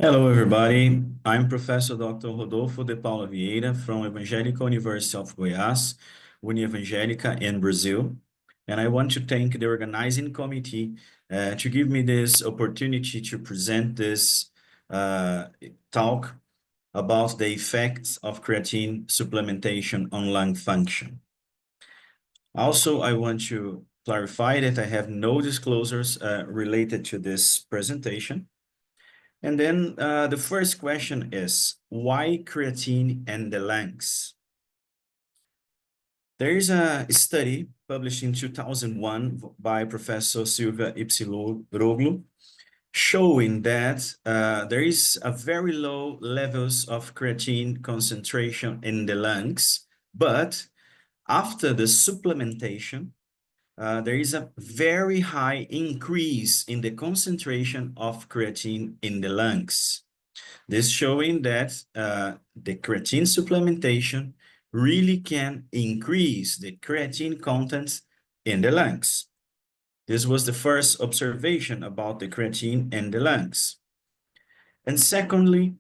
Hello, everybody. I'm Professor Dr. Rodolfo de Paula Vieira from Evangelical University of Goiás, Unievangelica in Brazil. And I want to thank the organizing committee to give me this opportunity to present this talk about the effects of creatine supplementation on lung function. Also, I want to clarify that I have no disclosures related to this presentation. And then the first question is, why creatine and the lungs? There is a study published in 2001 by Professor Silvia Ipsiloglu showing that there is a very low levels of creatine concentration in the lungs, but after the supplementation, there is a very high increase in the concentration of creatine in the lungs. This showing that the creatine supplementation really can increase the creatine content in the lungs. This was the first observation about the creatine in the lungs. And secondly,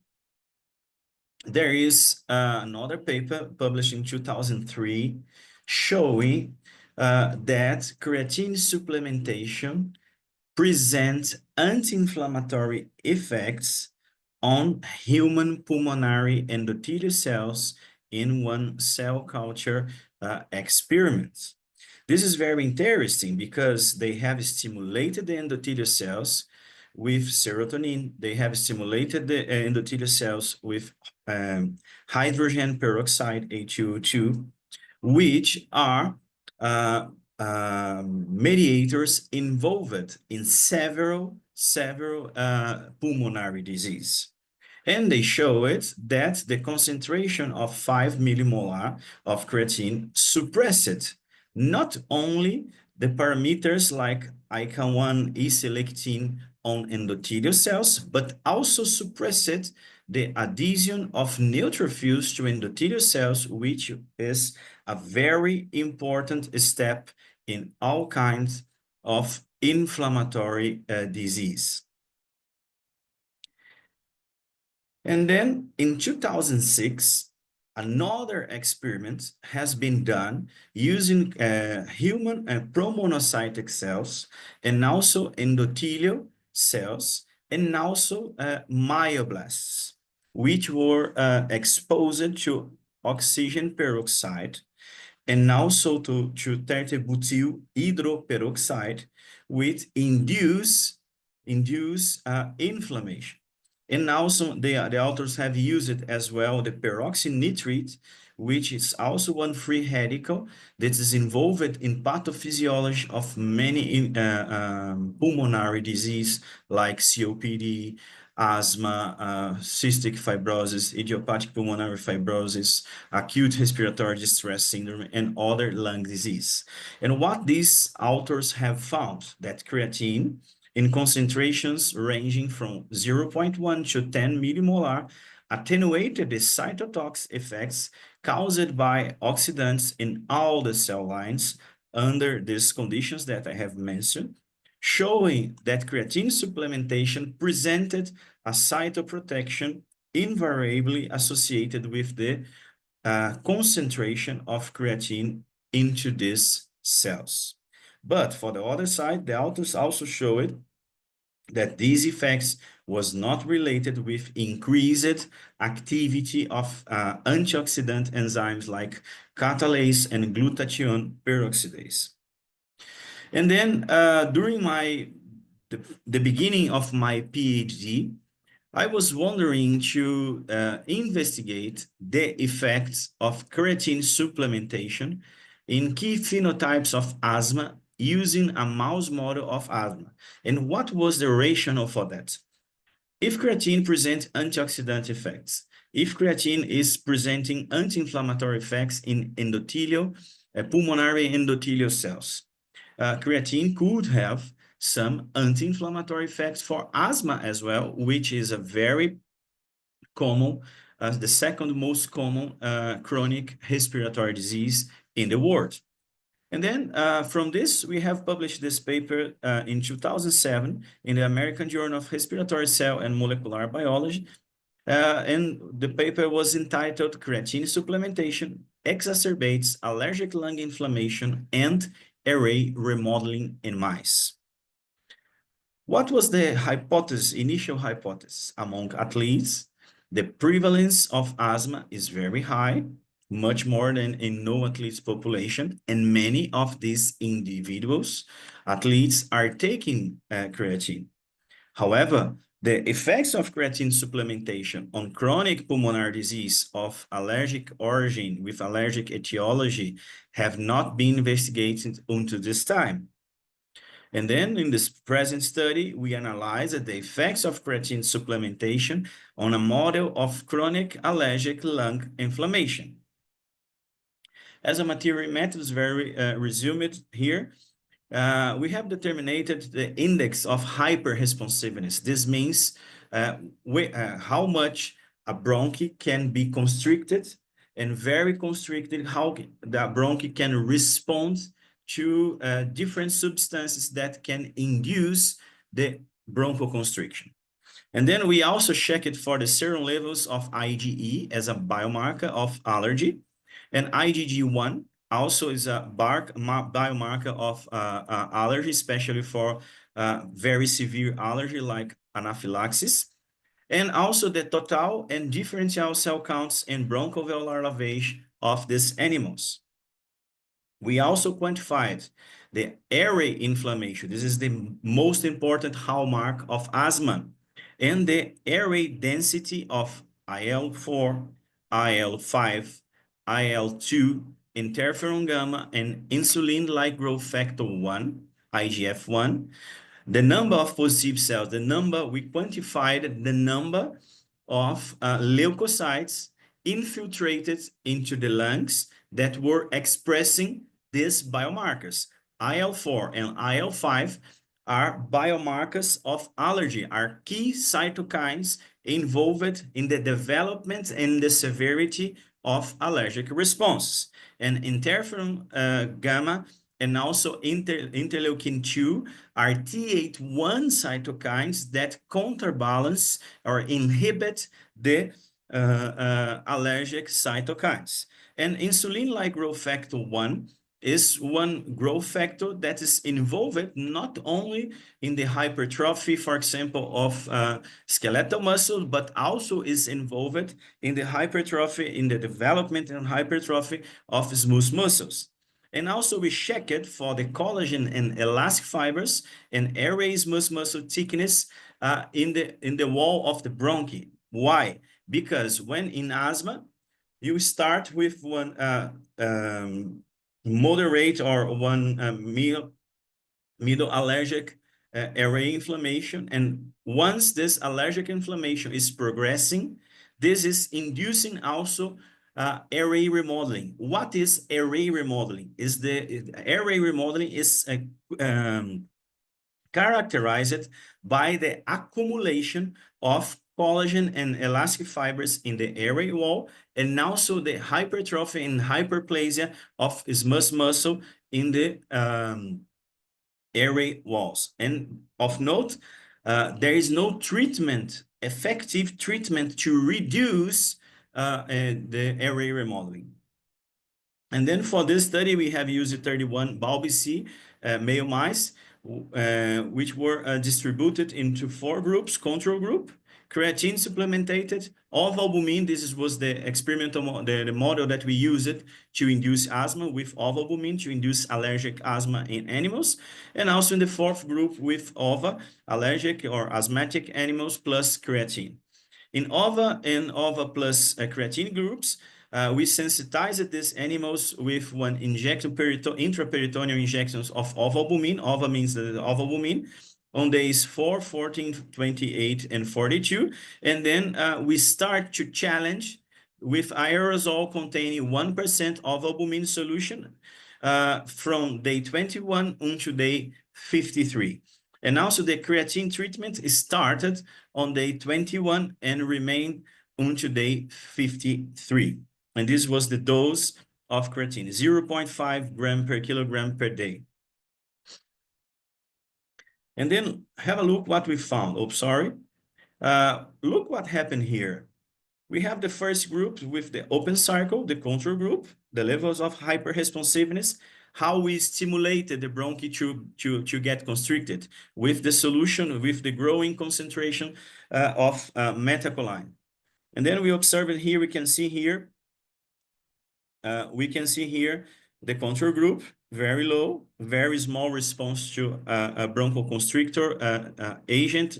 there is another paper published in 2003 showing that creatine supplementation presents anti-inflammatory effects on human pulmonary endothelial cells in one cell culture experiment. This is very interesting because they have stimulated the endothelial cells with serotonin. They have stimulated the endothelial cells with hydrogen peroxide, H2O2, which are mediators involved in several pulmonary disease. And they show it that the concentration of 5 millimolar of creatine suppressed not only the parameters like ICA1, E-selectin on endothelial cells, but also suppressed the adhesion of neutrophils to endothelial cells, which is a very important step in all kinds of inflammatory disease. And then in 2006, another experiment has been done using human promonocytic cells and also endothelial cells and also myoblasts, which were exposed to oxygen peroxide and also to 30-butyl hydroperoxide, which induce inflammation. And also the authors have used as well the peroxynitrite, which is also one free radical that is involved in pathophysiology of many pulmonary disease like COPD, asthma, cystic fibrosis, idiopathic pulmonary fibrosis, acute respiratory distress syndrome, and other lung disease. And what these authors have found that creatine in concentrations ranging from 0.1 to 10 millimolar attenuated the cytotoxic effects caused by oxidants in all the cell lines under these conditions that I have mentioned, showing that creatine supplementation presented a cytoprotection invariably associated with the concentration of creatine into these cells. But for the other side, the authors also showed that these effects was not related with increased activity of antioxidant enzymes like catalase and glutathione peroxidase. And then during the beginning of my PhD, I was wondering to investigate the effects of creatine supplementation in key phenotypes of asthma using a mouse model of asthma. And what was the rationale for that? If creatine presents antioxidant effects, if creatine is presenting anti-inflammatory effects in endothelial, pulmonary endothelial cells, creatine could have some anti-inflammatory effects for asthma as well, which is a very common, the second most common chronic respiratory disease in the world. And then from this, we have published this paper in 2007 in the American Journal of Respiratory Cell and Molecular Biology. And the paper was entitled Creatine Supplementation Exacerbates Allergic Lung Inflammation and Array Remodeling in Mice. What was the hypothesis, initial hypothesis among athletes? The prevalence of asthma is very high, much more than in no athletes population, and many of these individuals, athletes, are taking creatine. However, the effects of creatine supplementation on chronic pulmonary disease of allergic origin with allergic etiology have not been investigated until this time. And then in this present study, we analyzed the effects of creatine supplementation on a model of chronic allergic lung inflammation. As a material method is very resumed here, we have determined the index of hyperresponsiveness. This means how much a bronchi can be constricted and very constricted, how the bronchi can respond to different substances that can induce the bronchoconstriction. And then we also check it for the serum levels of IgE as a biomarker of allergy, and IgG1 also is a biomarker of allergy, especially for very severe allergy like anaphylaxis. And also the total and differential cell counts and bronchoalveolar lavage of these animals. We also quantified the airway inflammation. This is the most important hallmark of asthma, and the airway density of IL-4, IL-5, IL-2, interferon gamma, and insulin-like growth factor 1, IGF-1. The number of positive cells, we quantified the number of leukocytes infiltrated into the lungs that were expressing these biomarkers. IL-4 and IL-5 are biomarkers of allergy, are key cytokines involved in the development and the severity of allergic response. And interferon gamma and also interleukin-2 are Th1 cytokines that counterbalance or inhibit the allergic cytokines. And insulin-like growth factor 1 is one growth factor that is involved not only in the hypertrophy, for example, of skeletal muscle, but also is involved in the hypertrophy, in the development and hypertrophy of smooth muscles. And also we check it for the collagen and elastic fibers and airway smooth muscle thickness in the wall of the bronchi. Why? Because when in asthma, you start with one moderate or one middle allergic airway inflammation. And once this allergic inflammation is progressing, this is inducing also airway remodeling. What is airway remodeling? Airway remodeling is characterized by the accumulation of collagen and elastic fibers in the airway wall, and also the hypertrophy and hyperplasia of smooth muscle in the airway walls. And of note, there is no effective treatment to reduce the airway remodeling. And then for this study, we have used 31 BALB/C male mice, which were distributed into 4 groups: control group, creatine supplemented, ovalbumin. This was the experimental the model that we used to induce asthma with ovalbumin to induce allergic asthma in animals, and also in the 4th group with OVA, allergic or asthmatic animals plus creatine. In OVA and OVA plus creatine groups, we sensitized these animals with one intraperitoneal injections of ovalbumin. OVA means the ovalbumin on days 4, 14, 28, and 42. And then we start to challenge with aerosol containing 1% ovalbumin solution from day 21 until day 53. And also the creatine treatment is started on day 21 and remained until day 53. And this was the dose of creatine, 0.5 gram per kilogram per day. And then have a look what we found. Oh, sorry. Look what happened here. We have the first group with the open circle, the control group, the levels of hyperresponsiveness, how we stimulated the bronchi to get constricted with the solution, with the growing concentration of methacholine. And then we observe it here, we can see here the control group, very low, very small response to a bronchoconstrictor agent,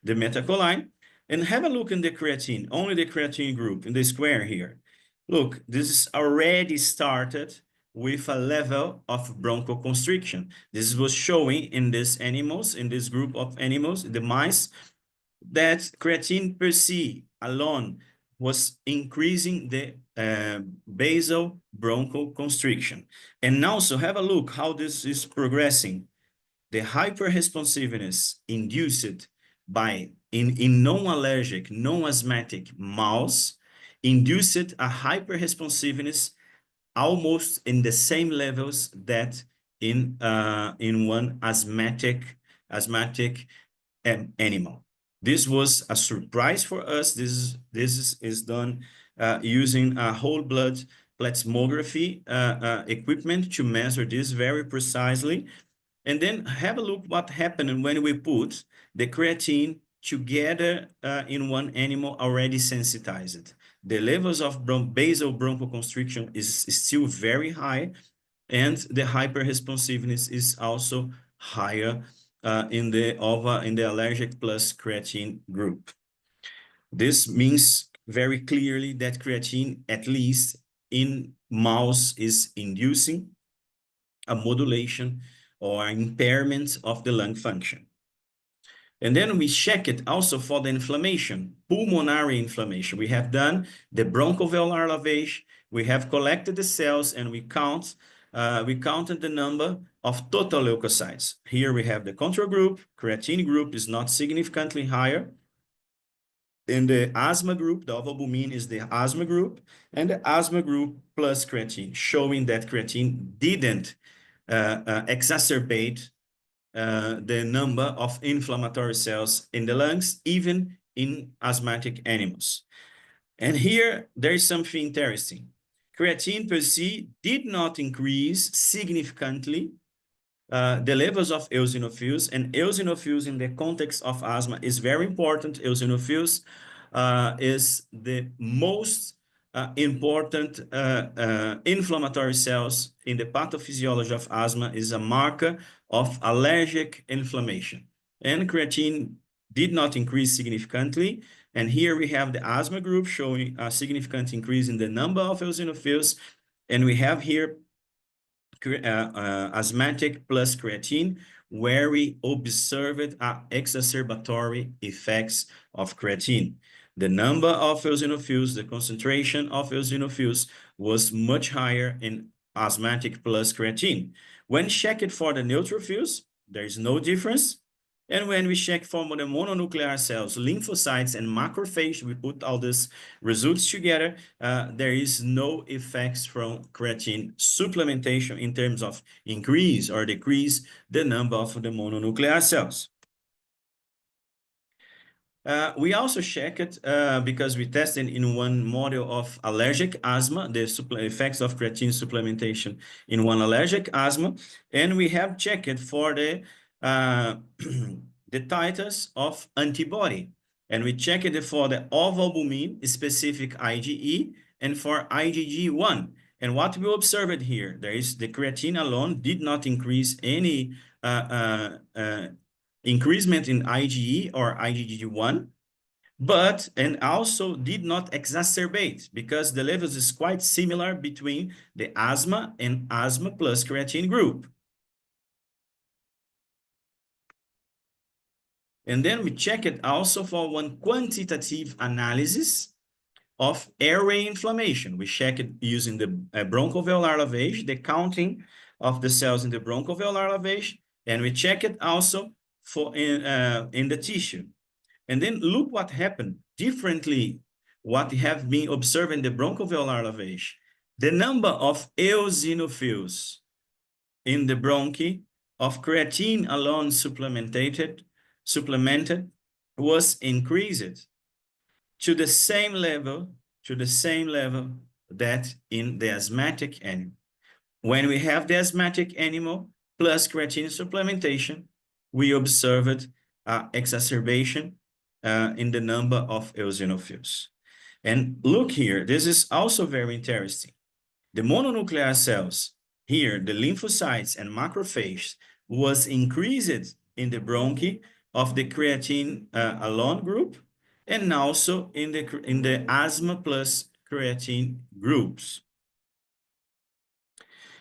the methacholine. And have a look in the creatine, only the creatine group in the square here. Look, this is already started with a level of bronchoconstriction. This was showing in these animals, in this group of animals, the mice, that creatine per se alone was increasing the basal bronchoconstriction. And also have a look how this is progressing. The hyperresponsiveness induced by in non-allergic, non-asthmatic mouse induced a hyperresponsiveness almost in the same levels that in one asthmatic animal. This was a surprise for us. This is done using a whole blood plethysmography equipment to measure this very precisely. And then have a look what happened when we put the creatine together in one animal already sensitized. The levels of basal bronchoconstriction is still very high, and the hyperresponsiveness is also higher in the allergic plus creatine group. This means very clearly that creatine, at least in mouse, is inducing a modulation or impairment of the lung function. And then we check it also for the inflammation, pulmonary inflammation. We have done the bronchoalveolar lavage, we have collected the cells, and we counted the number of total leukocytes. Here we have the control group, creatine group is not significantly higher. In the asthma group, the ovalbumin is the asthma group, and the asthma group plus creatine, showing that creatine didn't exacerbate the number of inflammatory cells in the lungs, even in asthmatic animals. And here, there is something interesting. Creatine per se did not increase significantly the levels of eosinophils, and eosinophils in the context of asthma is very important. Eosinophils is the most important inflammatory cells in the pathophysiology of asthma, is a marker of allergic inflammation. And creatine did not increase significantly. And here we have the asthma group showing a significant increase in the number of eosinophils. And we have here asthmatic plus creatine, where we observed exacerbatory effects of creatine. The number of eosinophils, the concentration of eosinophils was much higher in asthmatic plus creatine. When checked for the neutrophils, there is no difference. And when we check for the mononuclear cells, lymphocytes, and macrophage, we put all these results together, there is no effects from creatine supplementation in terms of increase or decrease the number of the mononuclear cells. We also checked because we tested in one model of allergic asthma, the effects of creatine supplementation in one allergic asthma, and we have checked for the the titers of antibody, and we checked it for the ovalbumin specific IgE and for IgG1. And what we observed here, there is the creatine alone did not increase any increasement in IgE or IgG1, and also did not exacerbate, because the levels is quite similar between the asthma and asthma plus creatine group. And then we check it also for one quantitative analysis of airway inflammation. We check it using the bronchoalveolar lavage, the counting of the cells in the bronchoalveolar lavage, and we check it also for in the tissue. And then look what happened differently, what have been observed in the bronchoalveolar lavage. the number of eosinophils in the bronchi of creatine alone supplemented was increased to the same level that in the asthmatic animal. When we have the asthmatic animal plus creatine supplementation, we observed exacerbation in the number of eosinophils. And look here, this is also very interesting. The mononuclear cells, here, the lymphocytes and macrophages, was increased in the bronchi of the creatine alone group, and also in the asthma plus creatine groups.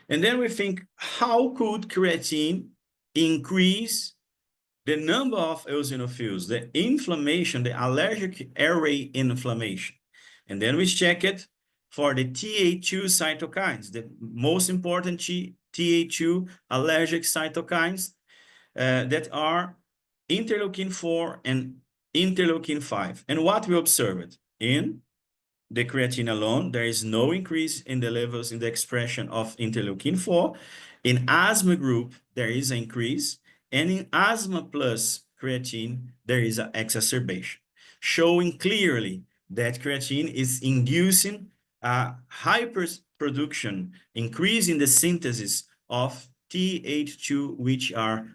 And then we think, how could creatine increase the number of eosinophils, the inflammation, the allergic airway inflammation? And then we check it for the Th2 cytokines, the most important Th2 allergic cytokines that are interleukin-4 and interleukin-5. And what we observed in the creatine alone, there is no increase in the levels in the expression of interleukin-4. In asthma group, there is an increase. And in asthma plus creatine, there is an exacerbation, showing clearly that creatine is inducing a hyperproduction, increasing the synthesis of Th2, which are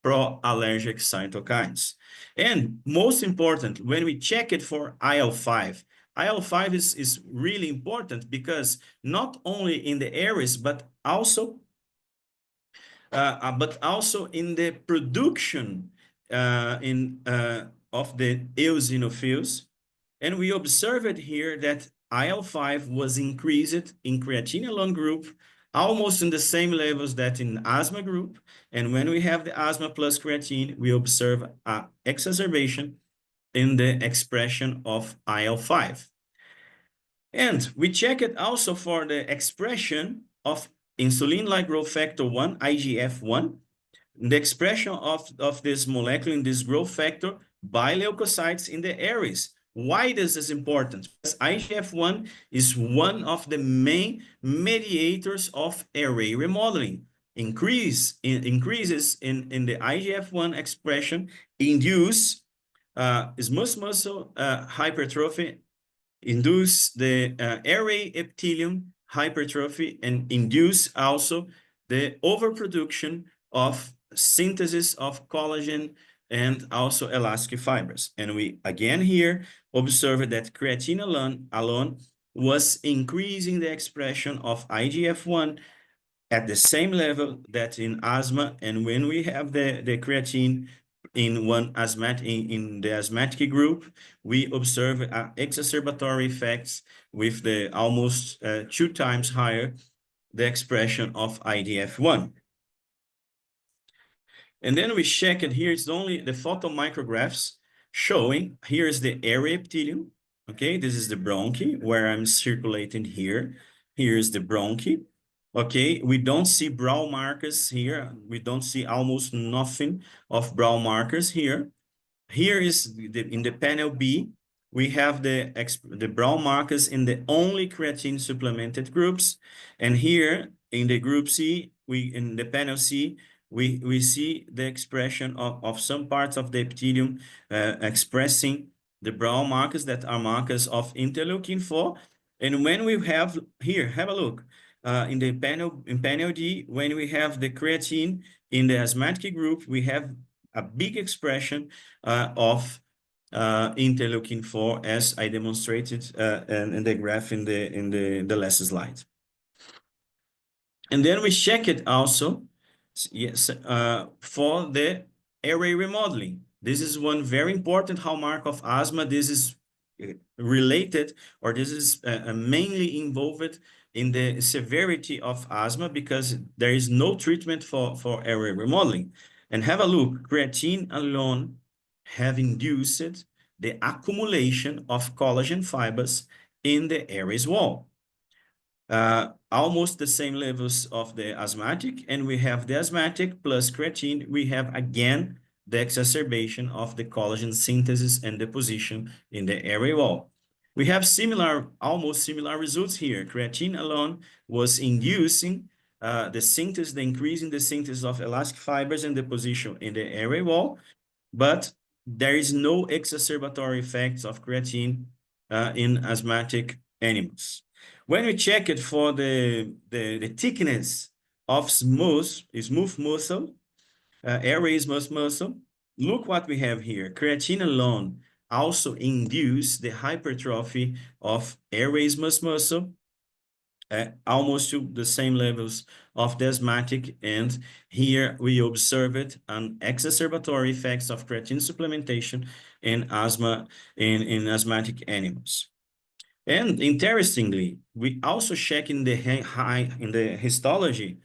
pro-allergic cytokines. And most important, when we check it for IL-5, IL-5 is really important because not only in the areas, but also in the production of the eosinophils. And we observed here that IL-5 was increased in creatine alone group, almost in the same levels that in asthma group. And when we have the asthma plus creatine, we observe an exacerbation in the expression of IL-5. And we check it also for the expression of insulin-like growth factor 1, IGF-1, the expression of this molecule in this growth factor by leukocytes in the areas. Why this is important? Because IGF-1 is one of the main mediators of array remodeling. Increases in the IGF-1 expression induce smooth muscle hypertrophy, induce the array epithelium hypertrophy, and induce also the overproduction of synthesis of collagen and also elastic fibers. And we again here observe that creatine alone was increasing the expression of IGF-1 at the same level that in asthma. And when we have the creatine in the asthmatic group, we observe exacerbatory effects with the almost 2 times higher the expression of IGF-1. And then we check it here. It's only the photomicrographs showing here is the area epithelium. Okay, this is the bronchi where I'm circulating here. Here is the bronchi. Okay, we don't see brow markers here. We don't see almost nothing of brow markers here. Here is in the panel B, we have the brow markers in the only creatine supplemented groups. And here in the group C, in the panel C, we see the expression of some parts of the epithelium expressing the brow markers that are markers of interleukin-4. And when we have here, have a look. In panel D, when we have the creatine in the asthmatic group, we have a big expression of interleukin-4, as I demonstrated in the graph in the last slide. And then we check it also, yes, for the airway remodeling. This is one very important hallmark of asthma. This is related, or this is mainly involved in the severity of asthma because there is no treatment for airway remodeling. And have a look, creatine alone have induced the accumulation of collagen fibers in the airways wall. Almost the same levels of the asthmatic, and we have the asthmatic plus creatine, we have again the exacerbation of the collagen synthesis and deposition in the airway wall. We have almost similar results here. Creatine alone was inducing the increasing the synthesis of elastic fibers and deposition in the airway wall, but there is no exacerbatory effects of creatine in asthmatic animals. When we check it for the thickness of smooth muscle, airway smooth muscle, look what we have here. Creatine alone also induce the hypertrophy of airway smooth muscle, almost to the same levels of the asthmatic, and here we observed an exacerbatory effects of creatine supplementation in asthma in asthmatic animals. And interestingly, we also check in the histology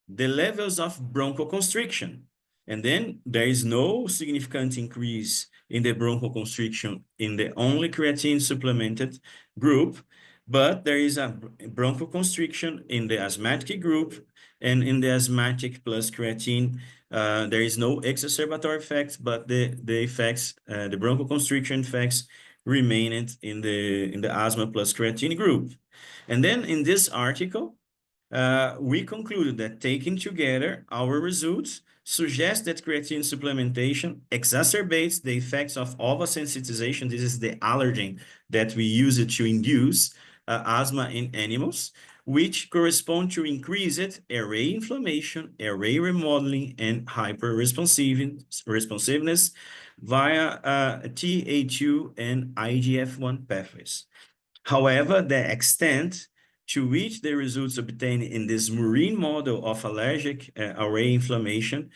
the levels of bronchoconstriction. And then there is no significant increase in the bronchoconstriction in the only creatine supplemented group, but there is a bronchoconstriction in the asthmatic group, and in the asthmatic plus creatine, there is no exacerbatory effects, but the effects, the bronchoconstriction effects remained in the asthma plus creatine group. And then in this article, we concluded that taken together, our results suggest that creatine supplementation exacerbates the effects of oversensitization. This is the allergen that we use it to induce asthma in animals, which correspond to increased airway inflammation, airway remodeling, and hyperresponsiveness via TA2 and IGF-1 pathways. However, the extent to which the results obtained in this murine model of allergic airway inflammation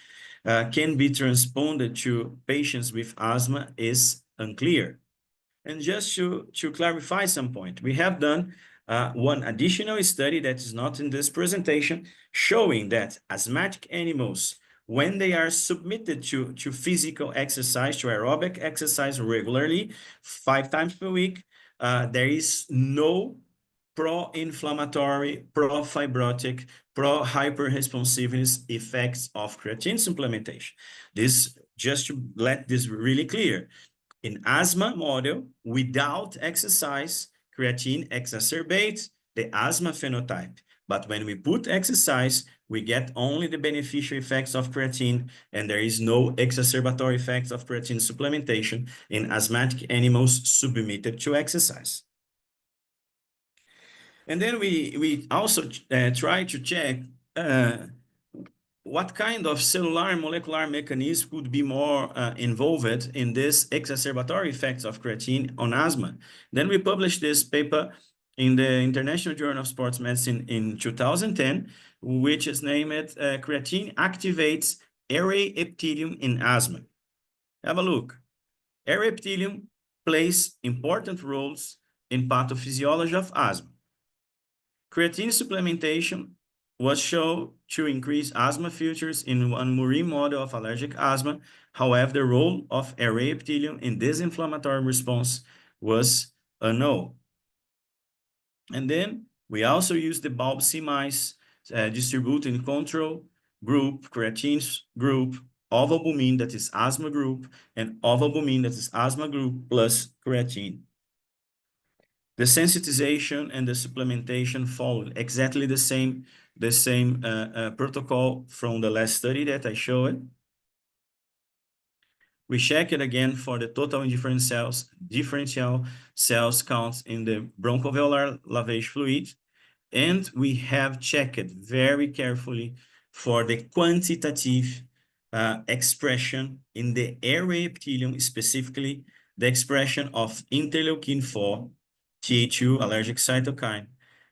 can be transposed to patients with asthma is unclear. And just to clarify some point, we have done one additional study that is not in this presentation, showing that asthmatic animals, when they are submitted to physical exercise, to aerobic exercise regularly, 5 times per week, there is no pro-inflammatory, pro-fibrotic, pro-hyperresponsiveness effects of creatine supplementation. This, just to let this really clear, in asthma model, without exercise, creatine exacerbates the asthma phenotype. But when we put exercise, we get only the beneficial effects of creatine, and there is no exacerbatory effects of creatine supplementation in asthmatic animals submitted to exercise. And then we also try to check what kind of cellular and molecular mechanism could be more involved in this exacerbatory effects of creatine on asthma. Then we published this paper in the International Journal of Sports Medicine in 2010, which is named Creatine Activates Airway Epithelium in Asthma. Have a look. Airway epithelium plays important roles in pathophysiology of asthma. Creatine supplementation was shown to increase asthma features in one murine model of allergic asthma. However, the role of airway epithelium in this inflammatory response was unknown. And then we also used the BALB/c mice distributed in control group, creatine group, ovalbumin, that is asthma group, and ovalbumin, that is asthma group plus creatine. The sensitization and the supplementation followed exactly the same protocol from the last study that I showed. We check it again for the total differential cells counts in the bronchoalveolar lavage fluid, and we have checked very carefully for the quantitative expression in the airway epithelium, specifically the expression of interleukin-4, Th2 allergic cytokine,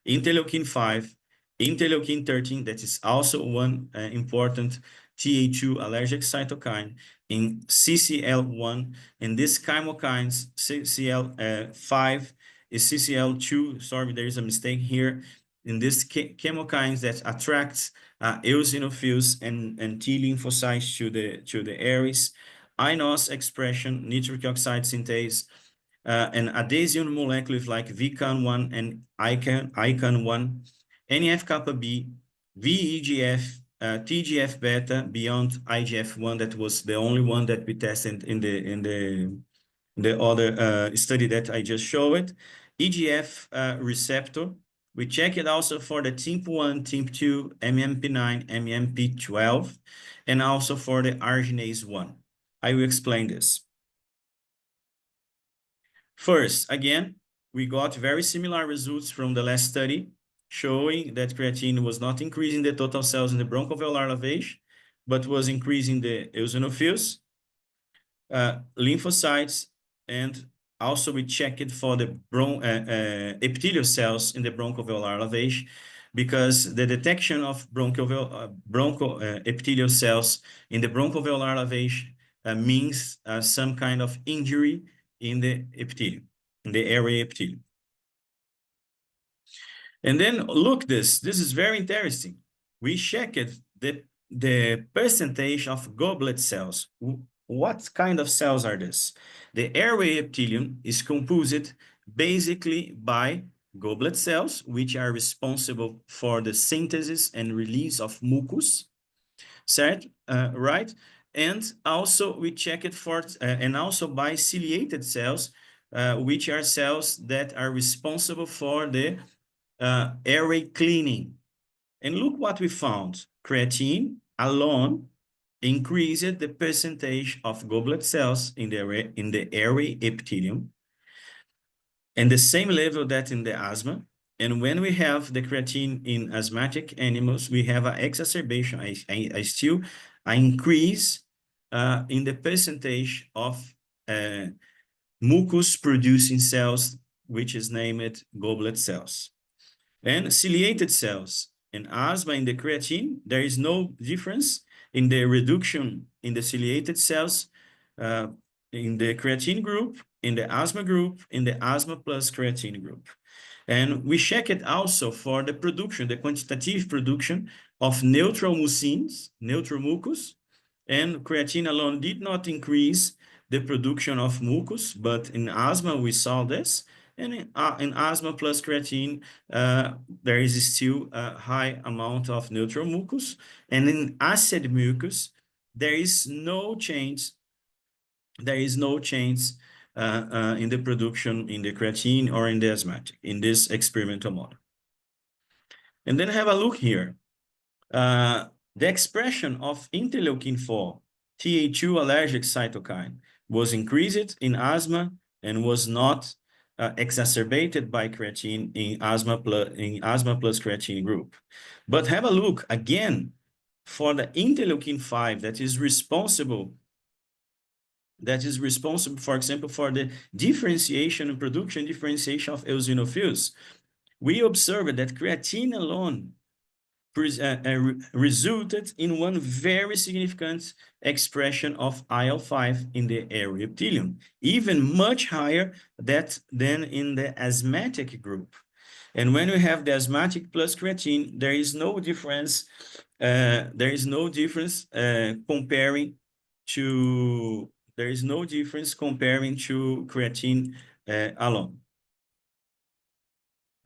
interleukin-5, interleukin-13, that is also one important Th2 allergic cytokine, in CCL1, and this chemokines, CCL5 is CCL2, sorry, there is a mistake here, in this chemokines that attracts eosinophils and T lymphocytes to the airways, iNOS expression, nitric oxide synthase, and adhesion molecules like VCAN1 and ICAN1, NF-kappa B, VEGF, TGF-beta beyond IGF-1, that was the only one that we tested in the the other study that I just showed. EGF receptor. We check it also for the TIMP1, TIMP2, MMP9, MMP12, and also for the arginase 1. I will explain this. First, again, we got very similar results from the last study, showing that creatine was not increasing the total cells in the bronchoalveolar lavage, but was increasing the eosinophils, lymphocytes, and also we checked for the epithelial cells in the bronchoalveolar lavage, because the detection of epithelial cells in the bronchoalveolar lavage means some kind of injury in the epithelium, in the airway epithelium. And then look this is very interesting. We checked the percentage of goblet cells. What kind of cells are this? The airway epithelium is composed basically by goblet cells, which are responsible for the synthesis and release of mucus, right? And also we check it for, and also by ciliated cells, which are cells that are responsible for the airway cleaning. And look what we found. Creatine alone increased the percentage of goblet cells in the airway epithelium, and the same level that in the asthma. And when we have the creatine in asthmatic animals, we have an exacerbation, an increase in the percentage of mucus-producing cells, which is named goblet cells. And ciliated cells in asthma in the creatine, there is no difference in the reduction in the ciliated cells in the creatine group, in the asthma group, in the asthma plus creatine group. And we check it also for the production, the quantitative production of neutral mucins, neutral mucus, and creatine alone did not increase the production of mucus, but in asthma we saw this. And in asthma plus creatine, there is still a high amount of neutral mucus. And in acid mucus, there is no change. There is no change in the production in the creatine or in the asthmatic in this experimental model. And then have a look here. The expression of interleukin-4, Th2 allergic cytokine, was increased in asthma and was not exacerbated by creatine in asthma plus creatine group. But have a look again for the interleukin-5 that is responsible, for example, for the differentiation and differentiation of eosinophils. We observed that creatine alone resulted in one very significant expression of IL-5 in the airway epithelium, even much higher than in the asthmatic group. And when we have the asthmatic plus creatine, there is no difference. Comparing to creatine alone.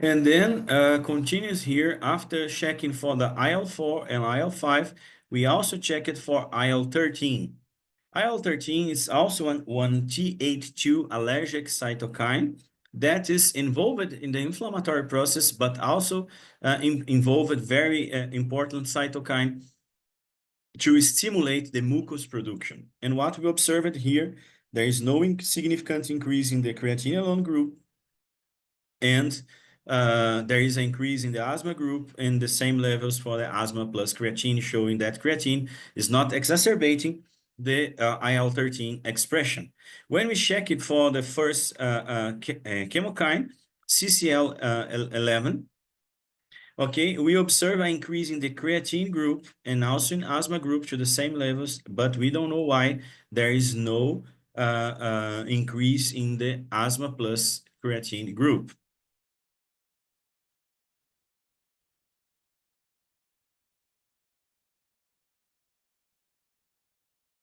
And then continues here, after checking for the IL-4 and IL-5, we also check it for IL-13. IL-13 is also one Th2 allergic cytokine that is involved in the inflammatory process, but also involved very important cytokine to stimulate the mucus production. And what we observed here, there is no significant increase in the creatine alone group, and there is an increase in the asthma group and the same levels for the asthma plus creatine, showing that creatine is not exacerbating the IL-13 expression. When we check it for the first chemokine, CCL11, okay, we observe an increase in the creatine group and also in asthma group to the same levels, but we don't know why there is no increase in the asthma plus creatine group.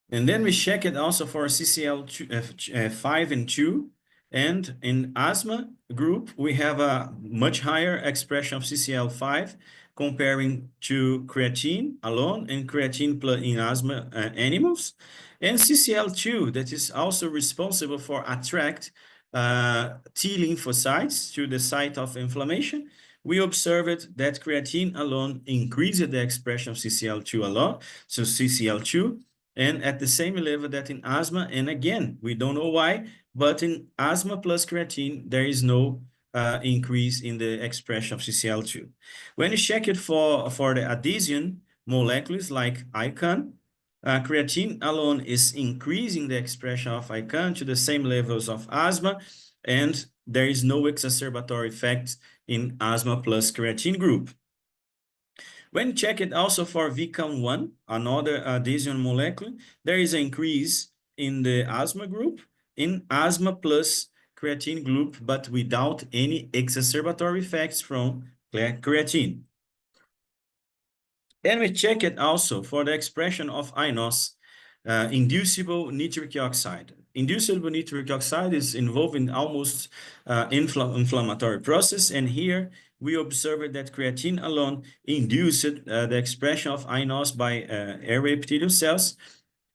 And then we check it also for CCL5 and 2. And in asthma group, we have a much higher expression of CCL5 comparing to creatine alone and creatine plus in asthma animals. And CCL2, that is also responsible for attract T lymphocytes to the site of inflammation. We observed that creatine alone increased the expression of CCL2 alone, so CCL2, and at the same level that in asthma. And again, we don't know why, but in asthma plus creatine, there is no increase in the expression of CCL2. When you check it for the adhesion molecules like ICAN, creatine alone is increasing the expression of ICAN to the same levels of asthma, and there is no exacerbatory effect in asthma plus creatine group. When checked also for VCAM1, another adhesion molecule, there is an increase in the asthma group, in asthma plus creatine group, but without any exacerbatory effects from creatine. And we check it also for the expression of iNOS, inducible nitric oxide. Inducible nitric oxide is involved in almost inflammatory process, and here we observed that creatine alone induced the expression of iNOS by airway epithelial cells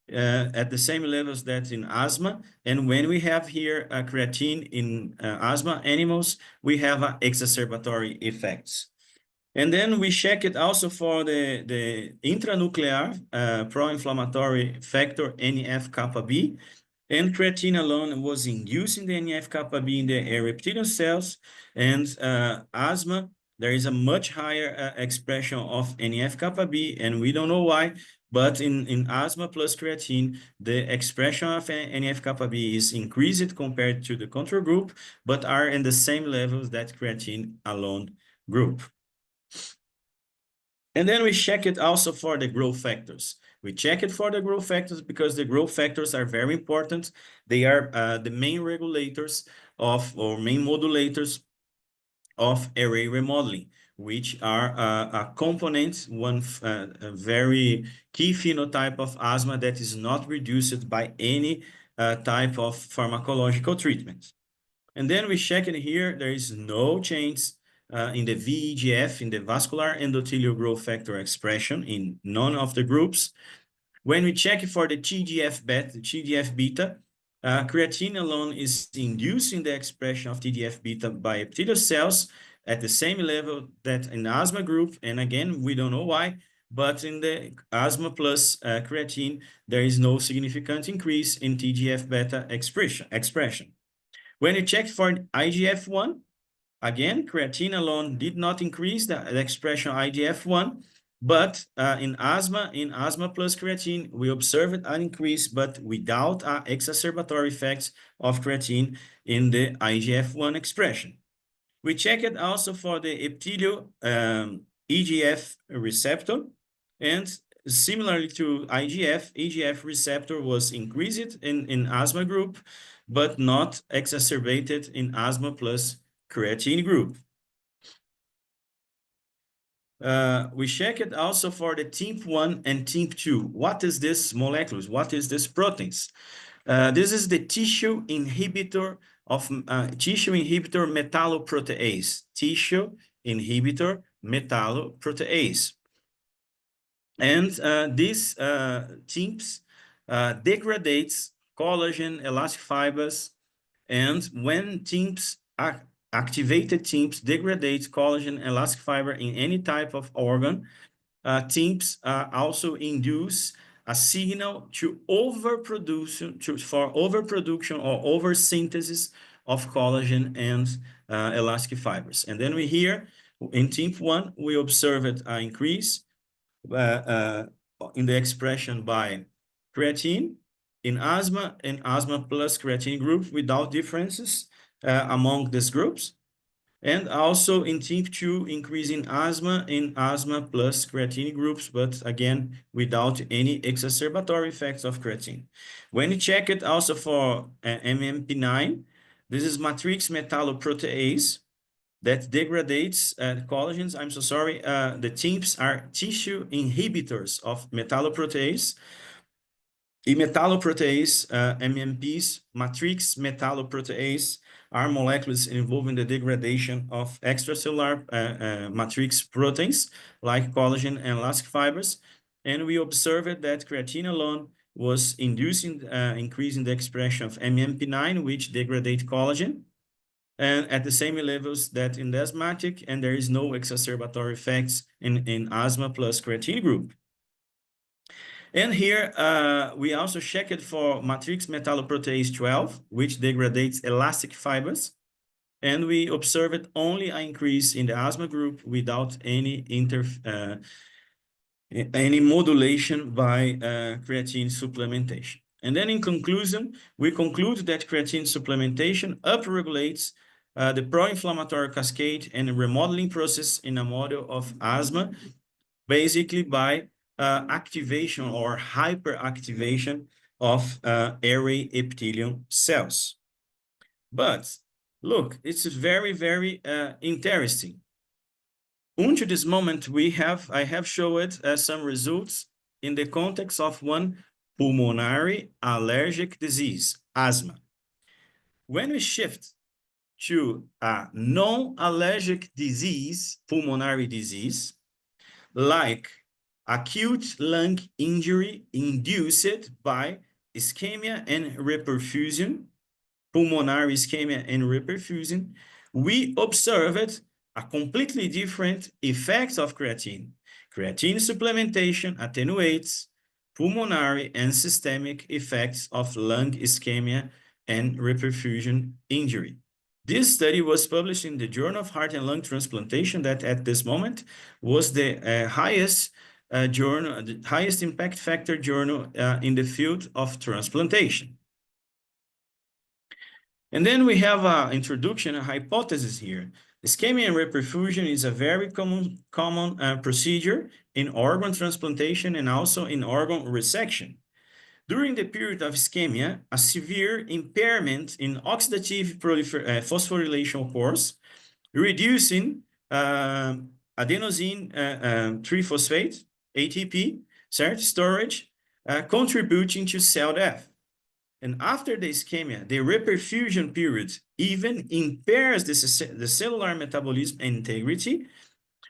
at the same levels that in asthma. And when we have here creatine in asthma animals, we have exacerbatory effects. And then we check it also for the intranuclear pro-inflammatory factor NF-kappa B, and creatine alone was inducing the NF-kappa B in the air epithelial cells. And asthma, there is a much higher expression of NF-kappa B, and we don't know why, but in asthma plus creatine, the expression of NF-kappa B is increased compared to the control group, but are in the same levels that creatine alone group. And then we check it also for the growth factors. We check it for the growth factors because the growth factors are very important. They are the main regulators of, or main modulators of array remodeling, which are a component, a very key phenotype of asthma that is not reduced by any type of pharmacological treatment. And then we check it here, there is no change in the VEGF, in the vascular endothelial growth factor expression in none of the groups. When we check for the TGF-beta, creatine alone is inducing the expression of TGF-beta by epithelial cells at the same level that in asthma group. And again, we don't know why, but in the asthma plus creatine, there is no significant increase in TGF-beta expression. When you check for IGF-1, again, creatine alone did not increase the expression of IGF-1, but in asthma plus creatine, we observed an increase, but without exacerbatory effects of creatine in the IGF-1 expression. We checked also for the epithelial EGF receptor, and similarly to IGF, EGF receptor was increased in asthma group, but not exacerbated in asthma plus creatine group. We check it also for the TIMP1 and TIMP2. What is this molecules? What is this proteins? This is the tissue inhibitor of metalloprotease. Tissue inhibitor metalloprotease. And this TIMPs degrades collagen, elastic fibers, and when TIMPs activated TIMPs degrades collagen, elastic fiber in any type of organ, TIMPs also induce a signal to overproduction, for overproduction or oversynthesis of collagen and elastic fibers. And then we here in TIMP1, we observed an increase in the expression by creatine in asthma and asthma plus creatine group without differences among these groups. And also in TIMP2, increasing asthma in asthma plus creatine groups, but again, without any exacerbatory effects of creatine. When you check it also for MMP9, this is matrix metalloprotease that degrades collagens. I'm so sorry. The TIMPs are tissue inhibitors of metalloprotease. In metalloprotease, MMPs, matrix metalloprotease, are molecules involving the degradation of extracellular matrix proteins like collagen and elastic fibers. And we observed that creatine alone was inducing increasing the expression of MMP9, which degrade collagen, and at the same levels that in the asthmatic, and there is no exacerbatory effects in asthma plus creatine group. And here we also checked for matrix metalloprotease 12, which degrades elastic fibers. And we observed only an increase in the asthma group without any modulation by creatine supplementation. And then in conclusion, we conclude that creatine supplementation upregulates the pro-inflammatory cascade and remodeling process in a model of asthma, basically by activation or hyperactivation of airway epithelium cells. But look, it's very, very interesting. Until this moment, I have showed some results in the context of one pulmonary allergic disease, asthma. When we shift to a non-allergic disease, pulmonary disease, like acute lung injury induced by ischemia and reperfusion, pulmonary ischemia and reperfusion, we observed a completely different effect of creatine. Creatine supplementation attenuates pulmonary and systemic effects of lung ischemia and reperfusion injury. This study was published in the Journal of Heart and Lung Transplantation, that at this moment was the highest journal, the highest impact factor journal in the field of transplantation. And then we have an introduction, a hypothesis here. Ischemia and reperfusion is a very common procedure in organ transplantation and also in organ resection. During the period of ischemia, a severe impairment in oxidative phosphorylation occurs, reducing adenosine triphosphate, ATP, storage, contributing to cell death. And after the ischemia, the reperfusion period even impairs the cellular metabolism and integrity,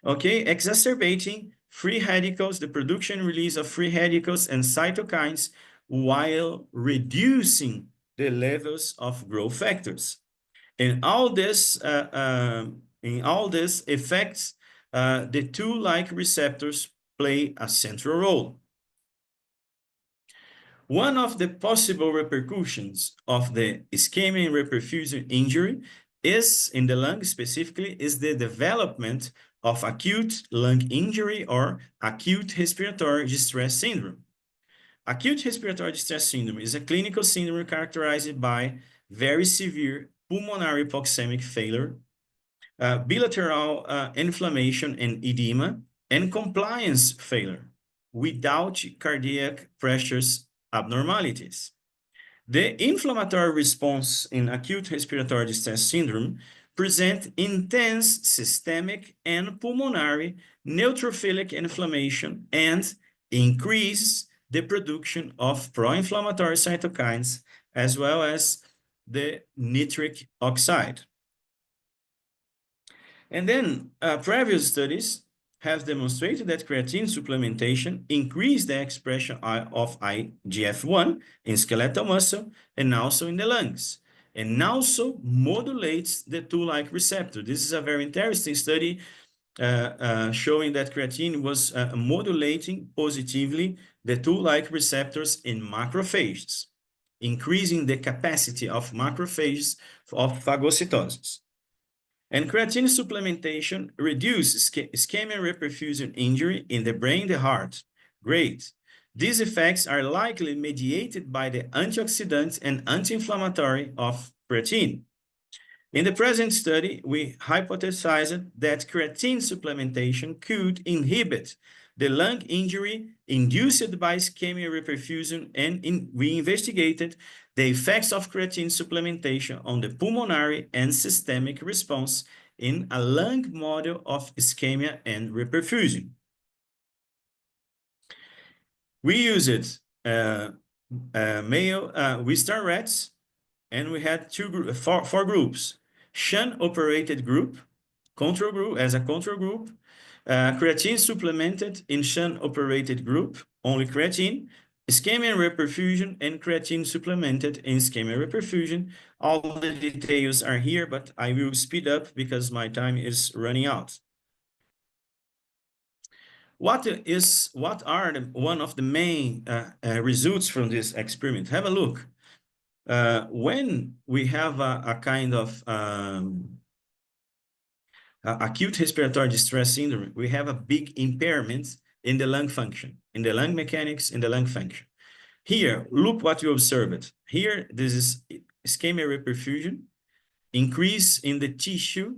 okay, exacerbating free radicals, the production and release of free radicals and cytokines, while reducing the levels of growth factors. And all this, in all these effects, the two-like receptors play a central role. One of the possible repercussions of the ischemic and reperfusion injury is, in the lung specifically, is the development of acute lung injury or acute respiratory distress syndrome. Acute respiratory distress syndrome is a clinical syndrome characterized by very severe pulmonary hypoxemic failure, bilateral inflammation and edema, and compliance failure without cardiac pressures abnormalities. The inflammatory response in acute respiratory distress syndrome present intense systemic and pulmonary neutrophilic inflammation and increase the production of pro-inflammatory cytokines as well as the nitric oxide. And then previous studies have demonstrated that creatine supplementation increased the expression of IGF-1 in skeletal muscle and also in the lungs, and also modulates the tool-like receptor. This is a very interesting study showing that creatine was modulating positively the tool-like receptors in macrophages, increasing the capacity of macrophages of phagocytosis. And creatine supplementation reduces ischemic reperfusion injury in the brain, the heart. Great. These effects are likely mediated by the antioxidants and anti-inflammatory of creatine. In the present study, we hypothesized that creatine supplementation could inhibit the lung injury induced by ischemic reperfusion, and we investigated the effects of creatine supplementation on the pulmonary and systemic response in a lung model of ischemia and reperfusion. We used male Wistar rats and we had four groups. Shun-operated group, control group as a control group, creatine supplemented in shun-operated group, only creatine, ischemia reperfusion, and creatine supplemented in ischemia reperfusion. All the details are here, but I will speed up because my time is running out. What are one of the main results from this experiment? Have a look. When we have a kind of acute respiratory distress syndrome, we have a big impairment in the lung function, in the lung mechanics, in the lung function. Here, look what you observed. Here, this is ischemia reperfusion, increase in the tissue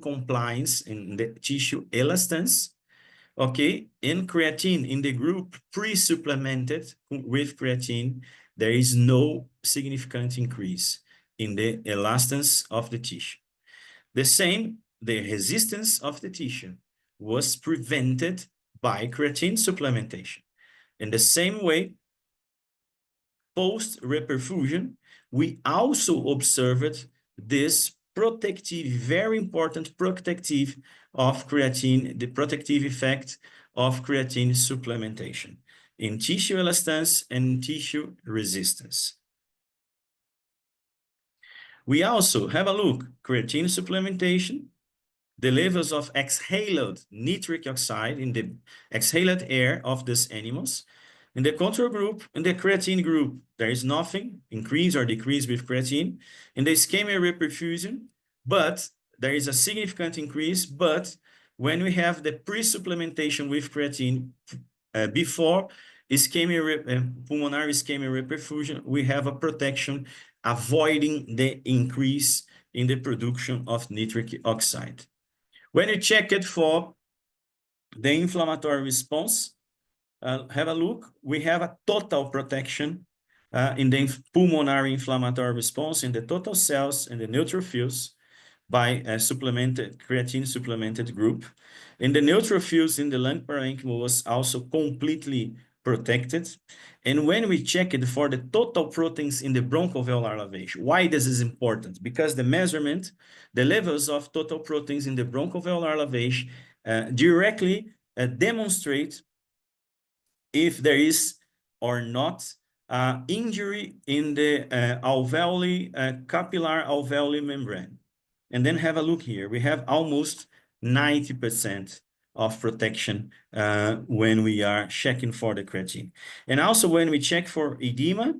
compliance, in the tissue elastance, okay, in creatine, in the group pre-supplemented with creatine, there is no significant increase in the elastance of the tissue. The same, the resistance of the tissue was prevented by creatine supplementation. In the same way, post-reperfusion, we also observed this protective, very important protective of creatine, the protective effect of creatine supplementation in tissue elastance and tissue resistance. We also have a look, creatine supplementation, the levels of exhaled nitric oxide in the exhaled air of these animals. In the control group, in the creatine group, there is nothing, increase or decrease with creatine. In the ischemia reperfusion, but there is a significant increase, but when we have the pre-supplementation with creatine before pulmonary ischemia reperfusion, we have a protection avoiding the increase in the production of nitric oxide. When you check it for the inflammatory response, have a look. We have a total protection in the pulmonary inflammatory response in the total cells and the neutrophils by a creatine supplemented group. In the neutrophils in the lung parenchyma was also completely protected. And when we check it for the total proteins in the bronchoalveolar lavage, why this is important? Because the measurement, the levels of total proteins in the bronchoalveolar lavage directly demonstrate if there is or not injury in the capillary alveoli membrane. And then have a look here. We have almost 90% of protection when we are checking for the creatine. And also when we check for edema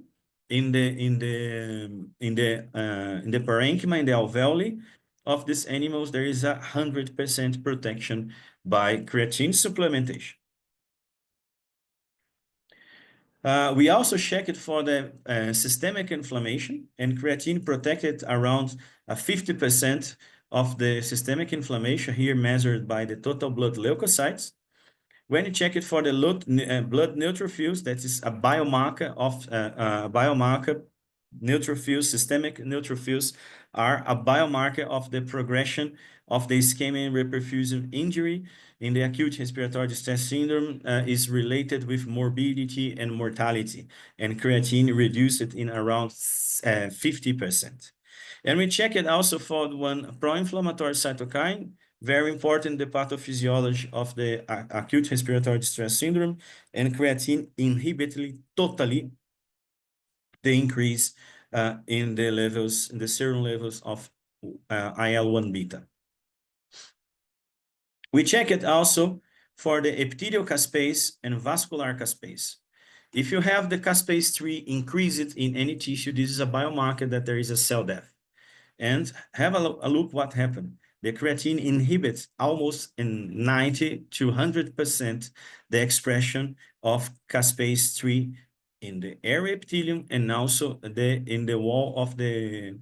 in the parenchyma, in the alveoli of these animals, there is 100% protection by creatine supplementation. We also checked for the systemic inflammation, and creatine protected around 50% of the systemic inflammation, here measured by the total blood leukocytes. When you check it for the blood neutrophils, that is a biomarker of neutrophils, systemic neutrophils are a biomarker of the progression of the ischemic reperfusion injury in the acute respiratory distress syndrome is related with morbidity and mortality, and creatine reduced it in around 50%. And we check it also for one pro-inflammatory cytokine, very important, the pathophysiology of the acute respiratory distress syndrome, and creatine inhibited totally the increase in the levels, in the serum levels of IL-1 beta. We check it also for the epithelial caspase and vascular caspase. If you have the caspase 3 increased in any tissue, this is a biomarker that there is a cell death. And have a look what happened. The creatine inhibits almost in 90 to 100% the expression of caspase 3 in the air epithelium and also in the wall of the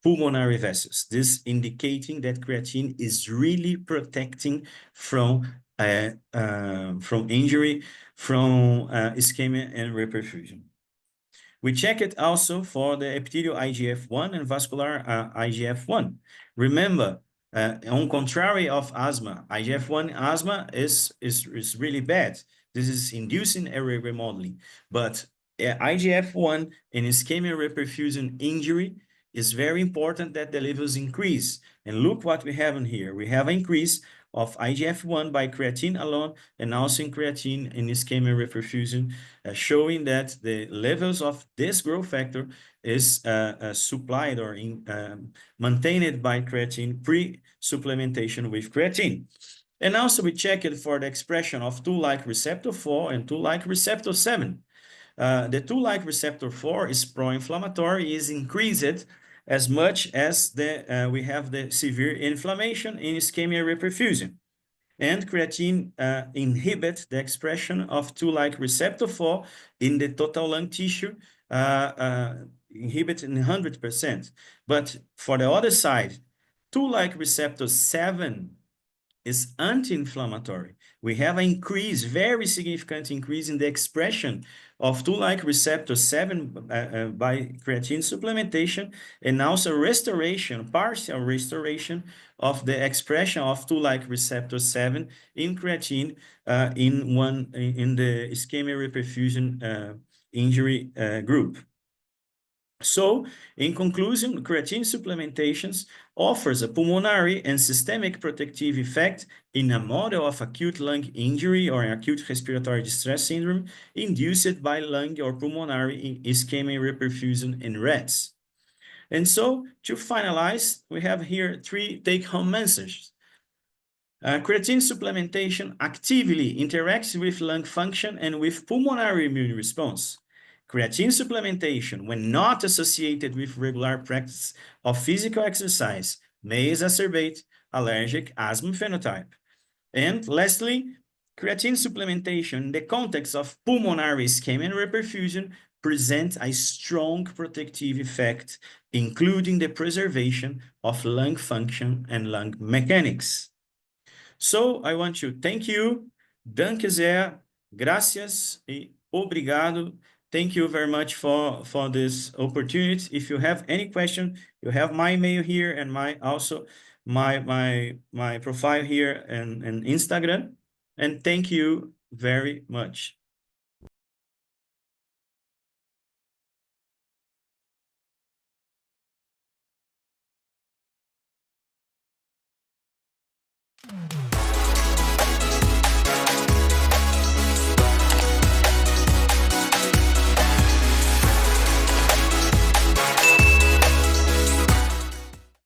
pulmonary vessels. This indicating that creatine is really protecting from injury, from ischemia and reperfusion. We check it also for the epithelial IGF-1 and vascular IGF-1. Remember, on contrary of asthma, IGF-1 asthma is really bad. This is inducing airway remodeling. But IGF-1 in ischemic reperfusion injury, is very important that the levels increase. And look what we have in here. We have an increase of IGF-1 by creatine alone and also in creatine in ischemic reperfusion, showing that the levels of this growth factor is supplied or maintained by creatine pre-supplementation with creatine. And also we checked for the expression of tool-like receptor 4 and tool-like receptor 7. The tool-like receptor 4 is pro-inflammatory, is increased as much as we have the severe inflammation in ischemia reperfusion. And creatine inhibits the expression of tool-like receptor 4 in the total lung tissue, inhibit in 100%. But for the other side, tool-like receptor 7 is anti-inflammatory. We have an increase, very significant increase in the expression of tool-like receptor 7 by creatine supplementation, and also restoration, partial restoration of the expression of tool-like receptor 7 in creatine in the ischemic reperfusion injury group. So, in conclusion, creatine supplementations offers a pulmonary and systemic protective effect in a model of acute lung injury or acute respiratory distress syndrome induced by lung or pulmonary ischemic reperfusion in rats. And so, to finalize, we have here 3 take-home messages. Creatine supplementation actively interacts with lung function and with pulmonary immune response. Creatine supplementation, when not associated with regular practice of physical exercise, may exacerbate allergic asthma phenotype. And lastly, creatine supplementation in the context of pulmonary ischemia and reperfusion presents a strong protective effect, including the preservation of lung function and lung mechanics. So I want to thank you. Danke sehr. Gracias e obrigado. Thank you very much for this opportunity. If you have any question, you have my email here and my profile here and Instagram. And thank you very much.